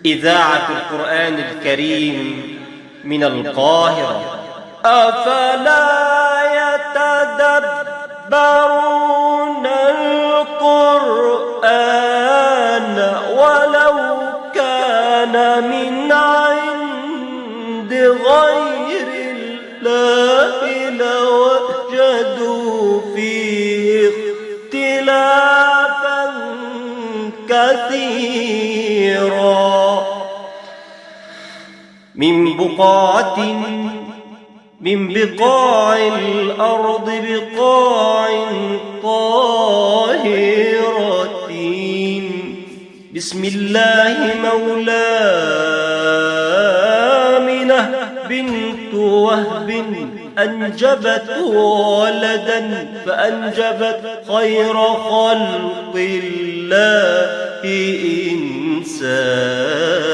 إذاعة القرآن الكريم من القاهرة. أفلا يتدبرون القرآن ولو كان من عند غير الله لوجدوا فيه اختلافا كثيرا من بقاع الأرض بقاع طاهرة. بسم الله مولامنة بنت وهب أنجبت ولدا فأنجبت خير خلق الله إنسان.